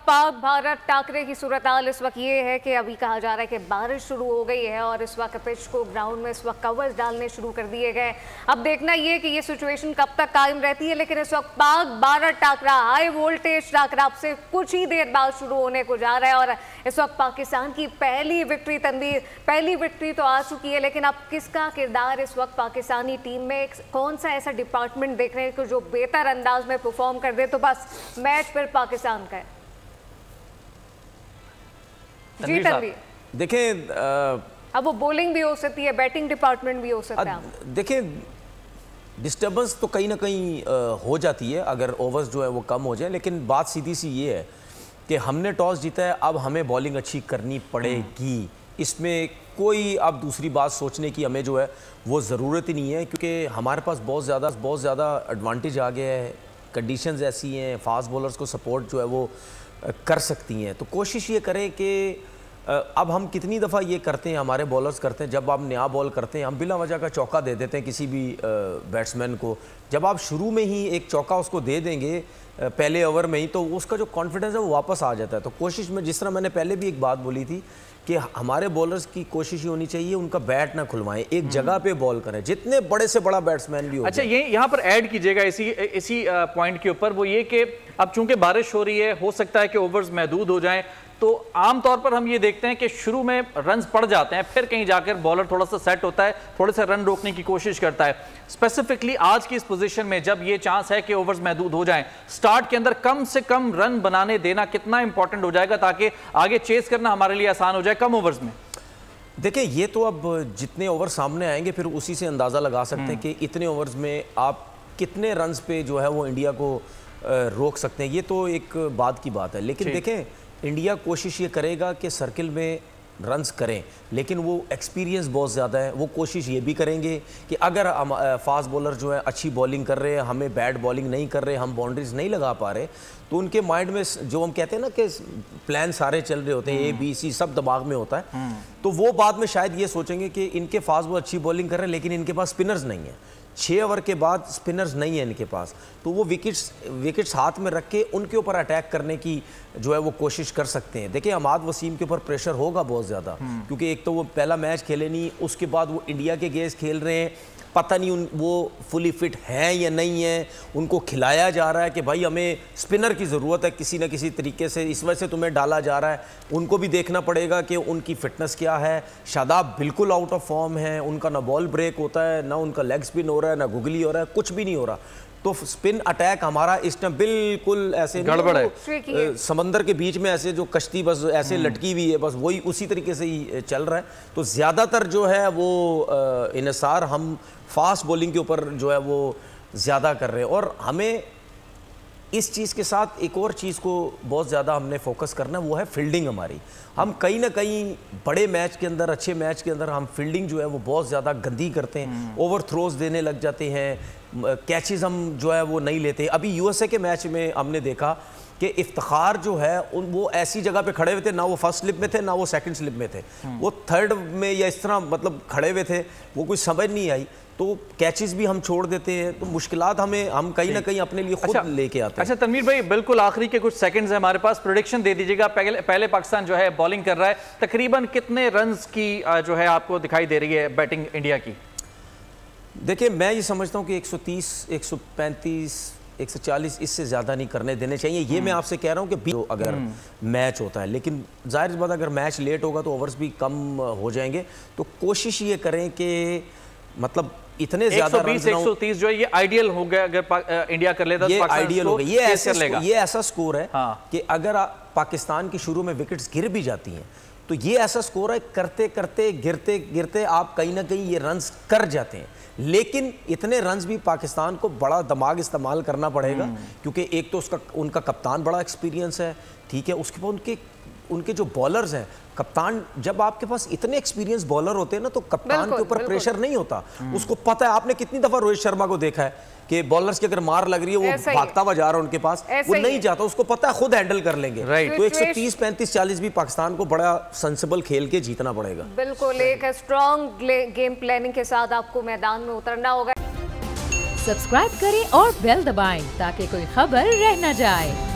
पाक भारत टाकरे की सूरत हाल इस वक्त ये है कि अभी कहा जा रहा है कि बारिश शुरू हो गई है और इस वक्त पिच को ग्राउंड में इस वक्त कवर्स डालने शुरू कर दिए गए। अब देखना ये कि ये सिचुएशन कब तक कायम रहती है, लेकिन इस वक्त पाक भारत टाकरा हाई वोल्टेज टाकरा अब से कुछ ही देर बाद शुरू होने को जा रहा है और इस वक्त पाकिस्तान की पहली विक्ट्री तनवीर, पहली विक्ट्री तो आ चुकी है, लेकिन अब किसका किरदार इस वक्त पाकिस्तानी टीम में, कौन सा ऐसा डिपार्टमेंट देखने को जो बेहतर अंदाज में परफॉर्म कर दे तो बस मैच फिर पाकिस्तान का है। जी तनवीर, देखें अब वो बॉलिंग भी हो सकती है, बैटिंग डिपार्टमेंट भी हो सकता है। देखें डिस्टर्बेंस तो कहीं ना कहीं हो जाती है अगर ओवर्स जो है वो कम हो जाए, लेकिन बात सीधी सी ये है कि हमने टॉस जीता है, अब हमें बॉलिंग अच्छी करनी पड़ेगी। इसमें कोई अब दूसरी बात सोचने की हमें जो है वो ज़रूरत ही नहीं है, क्योंकि हमारे पास बहुत ज़्यादा एडवांटेज आ गया है। कंडीशंस ऐसी हैं, फास्ट बॉलर्स को सपोर्ट जो है वो कर सकती हैं। तो कोशिश ये करें कि अब हम कितनी दफ़ा ये करते हैं, हमारे बॉलर्स करते हैं, जब आप नया बॉल करते हैं हम बिला वजह का चौका दे देते हैं किसी भी बैट्समैन को। जब आप शुरू में ही एक चौका उसको दे देंगे पहले ओवर में ही, तो उसका जो कॉन्फिडेंस है वो वापस आ जाता है। तो कोशिश में, जिस तरह मैंने पहले भी एक बात बोली थी कि हमारे बॉलर्स की कोशिश ही होनी चाहिए उनका बैट ना खुलवाएं, एक जगह पे बॉल करें, जितने बड़े से बड़ा बैट्समैन भी हो। अच्छा, ये यहाँ पर ऐड कीजिएगा इसी पॉइंट के ऊपर, वो ये कि अब चूंकि बारिश हो रही है, हो सकता है कि ओवर्स महदूद हो जाएं, तो आमतौर पर हम ये देखते हैं कि शुरू में रन्स पड़ जाते हैं, फिर कहीं जाकर बॉलर थोड़ा सा सेट होता है, थोड़े से रन रोकने की कोशिश करता है। स्पेसिफिकली आज की इस पोजीशन में जब ये चांस है कि ओवर्स महदूद हो जाएं, स्टार्ट के अंदर कम से कम रन बनाने देना कितना इंपॉर्टेंट हो जाएगा ताकि आगे चेस करना हमारे लिए आसान हो जाए कम ओवर्स में? देखिए, ये तो अब जितने ओवर सामने आएंगे फिर उसी से अंदाज़ा लगा सकते हैं कि इतने ओवर्स में आप कितने रन्स पे जो है वो इंडिया को रोक सकते हैं। ये तो एक बात की बात है, लेकिन देखें इंडिया कोशिश ये करेगा कि सर्किल में रन्स करें, लेकिन वो एक्सपीरियंस बहुत ज़्यादा है। वो कोशिश ये भी करेंगे कि अगर हम फास्ट बॉलर जो है अच्छी बॉलिंग कर रहे हैं, हमें बैड बॉलिंग नहीं कर रहे, हम बाउंड्रीज नहीं लगा पा रहे, तो उनके माइंड में जो हम कहते हैं ना कि प्लान सारे चल रहे होते हैं, ABC सब दिमाग में होता है, तो वो बाद में शायद ये सोचेंगे कि इनके फास्ट बॉलर अच्छी बॉलिंग कर रहे हैं लेकिन इनके पास स्पिनर्स नहीं है, 6 ओवर के बाद स्पिनर्स नहीं है इनके पास, तो वो विकेट्स हाथ में रख के उनके ऊपर अटैक करने की जो है वो कोशिश कर सकते हैं। देखिए, अमाद वसीम के ऊपर प्रेशर होगा बहुत ज़्यादा, क्योंकि एक तो वो पहला मैच खेले नहीं, उसके बाद वो इंडिया के अगेंस्ट खेल रहे हैं, पता नहीं वो फुली फिट हैं या नहीं है। उनको खिलाया जा रहा है कि भाई हमें स्पिनर की ज़रूरत है किसी न किसी तरीके से, इस वजह से तुम्हें डाला जा रहा है। उनको भी देखना पड़ेगा कि उनकी फ़िटनेस क्या है। शादाब बिल्कुल आउट ऑफ फॉर्म है, उनका ना बॉल ब्रेक होता है, ना उनका लेग स्पिन हो रहा है, ना गुगली हो रहा है, कुछ भी नहीं हो रहा। तो स्पिन अटैक हमारा इस टाइम बिल्कुल ऐसे गड़बड़ है, समंदर के बीच में ऐसे जो कश्ती बस ऐसे लटकी हुई है, बस वही उसी तरीके से ही चल रहा है। तो ज़्यादातर जो है वो इन्हिसार हम फास्ट बॉलिंग के ऊपर जो है वो ज़्यादा कर रहे हैं, और हमें इस चीज़ के साथ एक और चीज़ को बहुत ज़्यादा हमने फोकस करना है, वो है फील्डिंग हमारी। हम कहीं ना कहीं बड़े मैच के अंदर, अच्छे मैच के अंदर हम फील्डिंग जो है वो बहुत ज़्यादा गंदी करते हैं, ओवर थ्रोज देने लग जाते हैं, कैचेस हम जो है वो नहीं लेते। अभी USA के मैच में हमने देखा कि इफ्तिखार जो है वो ऐसी जगह पे खड़े हुए थे, ना वो फर्स्ट स्लिप में थे ना वो सेकंड स्लिप में थे, वो थर्ड में या इस तरह मतलब खड़े हुए थे, वो कुछ समझ नहीं आई, तो कैचेस भी हम छोड़ देते हैं। तो मुश्किलात हम कहीं ना कहीं अपने लिए खुद लेके आते हैं। अच्छा तनवीर भाई, बिल्कुल आखिरी के कुछ सेकंड्स हैं हमारे पास, प्रेडिक्शन दे दीजिएगा। पहले पाकिस्तान जो है बॉलिंग कर रहा है, तकरीबन कितने रन्स की जो है आपको दिखाई दे रही है बैटिंग इंडिया की? देखिए, मैं ये समझता हूँ कि 130, 135, 140 इससे ज़्यादा नहीं करने देने चाहिए। ये मैं आपसे कह रहा हूँ कि अगर मैच होता है, लेकिन जाहिर बात अगर मैच लेट होगा तो ओवर्स भी कम हो जाएंगे। तो कोशिश ये करें कि मतलब इतने ज़्यादा 120, 130 जो है ये आइडियल हो गया अगर इंडिया कर लेता, ये आइडियल हो गया। ये ऐसा स्कोर है कि अगर पाकिस्तान की शुरू में विकेट्स गिर भी जाती हैं तो ये ऐसा स्कोर है, करते करते गिरते गिरते आप कहीं ना कहीं ये रन्स कर जाते हैं। लेकिन इतने रन्स भी पाकिस्तान को बड़ा दिमाग इस्तेमाल करना पड़ेगा, क्योंकि एक तो उनका कप्तान बड़ा एक्सपीरियंस है, ठीक है, उसके बाद उनके जो बॉलर्स हैं, कप्तान, जब आपके पास इतने एक्सपीरियंस बॉलर होते हैं ना तो कप्तान के ऊपर प्रेशर नहीं होता। उसको पता है, आपने कितनी दफा रोहित शर्मा को देखा है कि बॉलर्स की अगर मार लग रही है वो भागता हुआ जा रहा है उनके पास, वो नहीं जाता, उसको पता है खुद हैंडल कर लेंगे। तो 130, 35, 40 भी पाकिस्तान को बड़ा सेंसिबल खेल के जीतना पड़ेगा। बिल्कुल, एक स्ट्रॉन्ग गेम प्लानिंग के साथ आपको मैदान में उतरना होगा। सब्सक्राइब करें और बेल दबाएं ताकि कोई खबर रह न जाए।